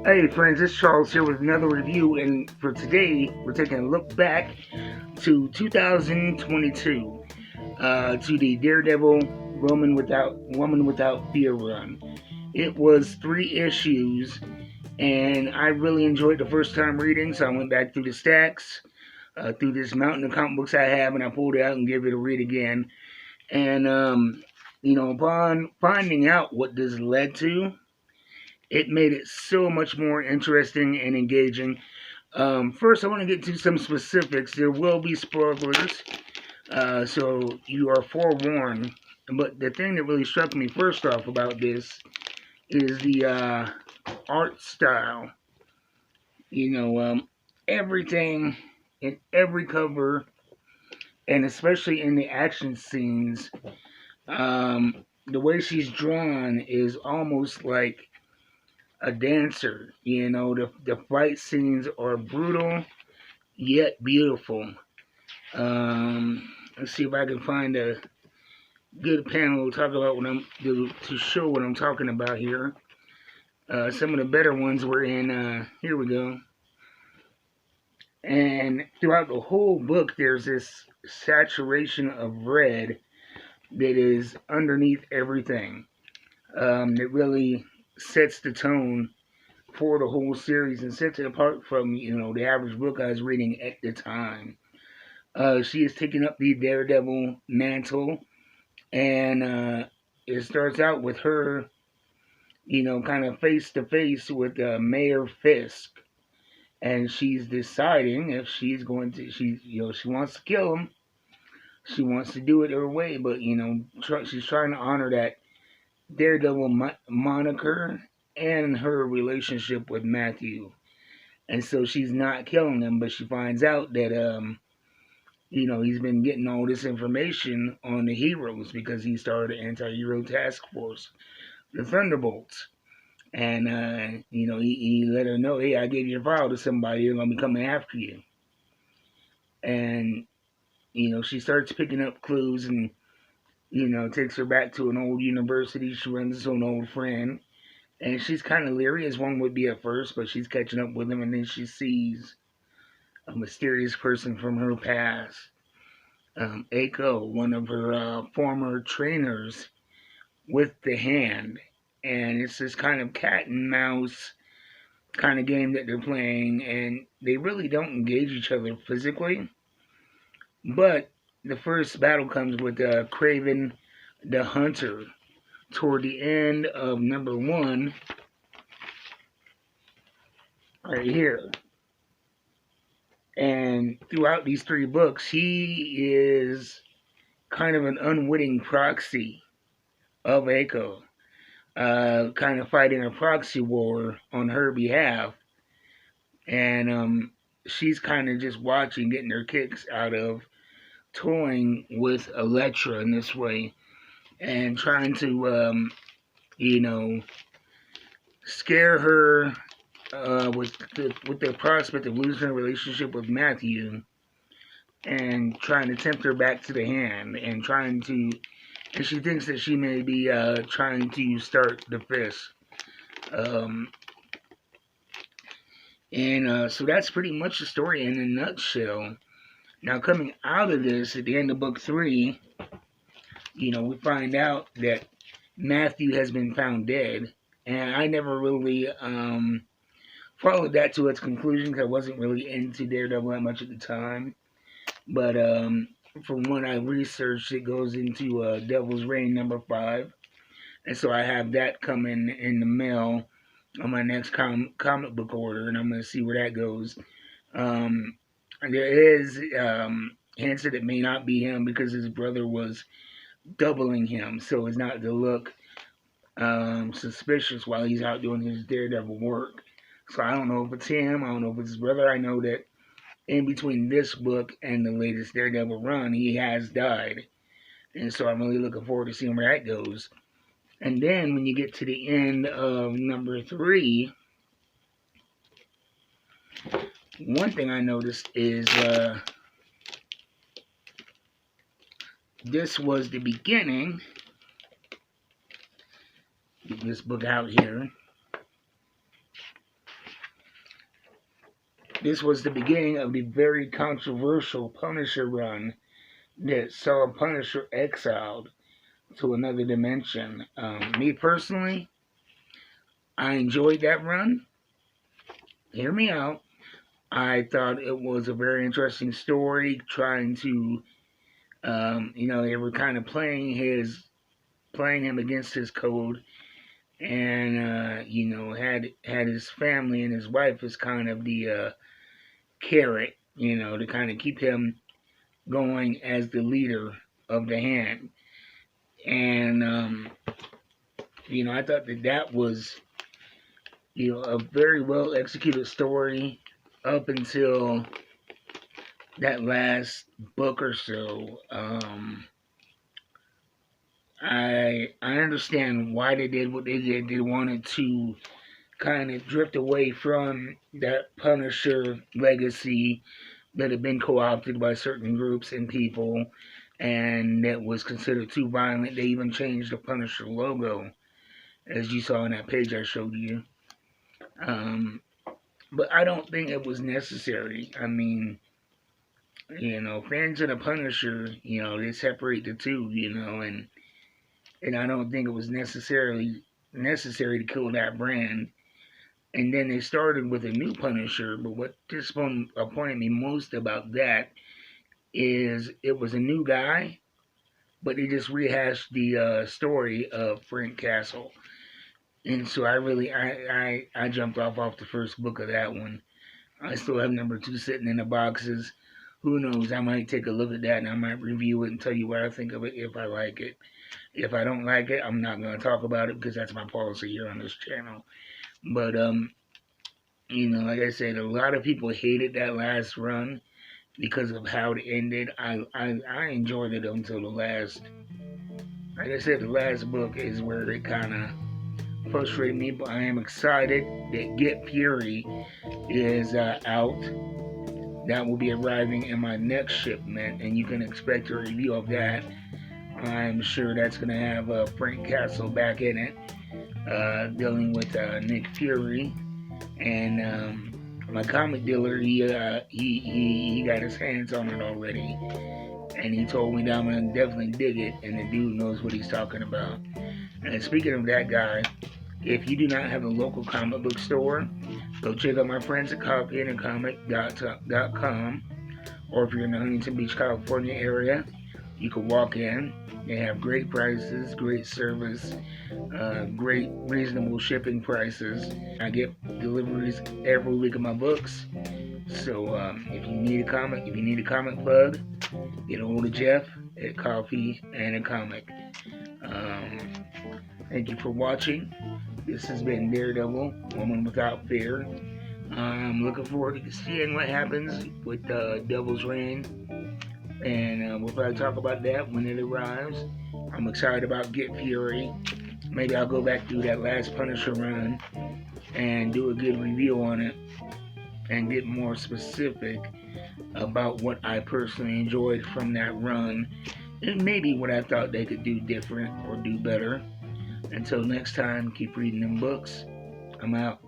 Hey friends, it's Charles here with another review, and for today we're taking a look back to 2022, to the Daredevil Woman Without Fear run. It was 3 issues, and I really enjoyed the first time reading, so I went back through the stacks, through this mountain of comic books I have, and I pulled it out and gave it a read again. And upon finding out what this led to, it made it so much more interesting and engaging. First, I want to get to some specifics. There will be spoilers, so you are forewarned. But the thing that really struck me first off about this is the art style. You know, everything in every cover, and especially in the action scenes, the way she's drawn is almost like a dancer. The fight scenes are brutal yet beautiful. Let's see if I can find a good panel to talk about to show what I'm talking about here. Some of the better ones were in. Here we go. And throughout the whole book, there's this saturation of red that is underneath everything. That really sets the tone for the whole series and sets it apart from the average book I was reading at the time. She is taking up the Daredevil mantle, and it starts out with her, kind of face to face with Mayor Fisk, and she's deciding if she's going to, she wants to kill him. She wants to do it her way, but she's trying to honor that Daredevil moniker and her relationship with Matthew, and so she's not killing him, but she finds out that he's been getting all this information on the heroes because he started an anti-hero task force, the Thunderbolts. And, he let her know, hey, I gave your file to somebody, they're going to be coming after you. And, she starts picking up clues and, takes her back to an old university. She runs into an old friend. And she's kind of leery, as one would be at first, but she's catching up with him. And then she sees a mysterious person from her past. Aiko, one of her former trainers with the hand. And it's this kind of cat and mouse kind of game that they're playing. And they really don't engage each other physically. But the first battle comes with Craven the Hunter toward the end of number 1, right here. And throughout these 3 books, he is kind of an unwitting proxy of Aiko, kind of fighting a proxy war on her behalf. And she's kind of just watching, getting her kicks out of toying with Elektra in this way and trying to, scare her with the prospect of losing her relationship with Matthew and trying to tempt her back to the hand and and she thinks that she may be trying to start the fist. So that's pretty much the story in a nutshell. Now, coming out of this, at the end of book 3, we find out that Matthew has been found dead. And I never really followed that to its conclusion because I wasn't really into Daredevil that much at the time. But from what I researched, it goes into Devil's Reign number 5. And so I have that coming in the mail on my next comic book order, and I'm going to see where that goes. There is hints that it may not be him because his brother was doubling him, so it's not to look suspicious while he's out doing his Daredevil work. So I don't know if it's him. I don't know if it's his brother. I know that in between this book and the latest Daredevil run, he has died. And so I'm really looking forward to seeing where that goes. And then when you get to the end of number 3, one thing I noticed is this was the beginning. Get this book out here. This was the beginning of the very controversial Punisher run that saw Punisher exiled to another dimension. Me personally, I enjoyed that run. Hear me out. I thought it was a very interesting story, trying to, they were kind of playing him against his code, and had his family and his wife as kind of the carrot, to kind of keep him going as the leader of the hand. And I thought that was a very well executed story up until that last book or so. I understand why they did what they did. They wanted to kind of drift away from that Punisher legacy that had been co-opted by certain groups and people, and that was considered too violent. They even changed the Punisher logo, as you saw on that page I showed you. But I don't think it was necessary. I mean, fans of the Punisher, they separate the two, and I don't think it was necessary to kill that brand. And then they started with a new Punisher, but what disappointed me most about that is it was a new guy, but they just rehashed the story of Frank Castle. And so I jumped off the first book of that one. I still have number 2 sitting in the boxes. Who knows? I might take a look at that and I might review it and tell you what I think of it if I like it. If I don't like it, I'm not going to talk about it because that's my policy here on this channel. But like I said, a lot of people hated that last run because of how it ended. I enjoyed it until the last. Like I said, the last book is where it kind of frustrated me, but I am excited that Get Fury is out. That will be arriving in my next shipment, and you can expect a review of that. I'm sure that's going to have Frank Castle back in it, dealing with Nick Fury, and my comic dealer, he got his hands on it already, and he told me that I'm going to definitely dig it, and the dude knows what he's talking about. And speaking of that guy, if you do not have a local comic book store, go check out my friends at coffeeandcomic.com, or if you're in the Huntington Beach, California area, you can walk in. They have great prices, great service, great reasonable shipping prices. I get deliveries every week of my books. So if you need a comic plug, get a hold of Jeff at Coffee and a Comic. Thank you for watching. This has been Daredevil Woman Without Fear. I'm looking forward to seeing what happens with Devil's Reign, and we'll probably talk about that when it arrives. I'm excited about Get Fury. Maybe I'll go back through that last Punisher run and do a good review on it and get more specific about what I personally enjoyed from that run and maybe what I thought they could do different or do better. Until next time, keep reading them books. I'm out.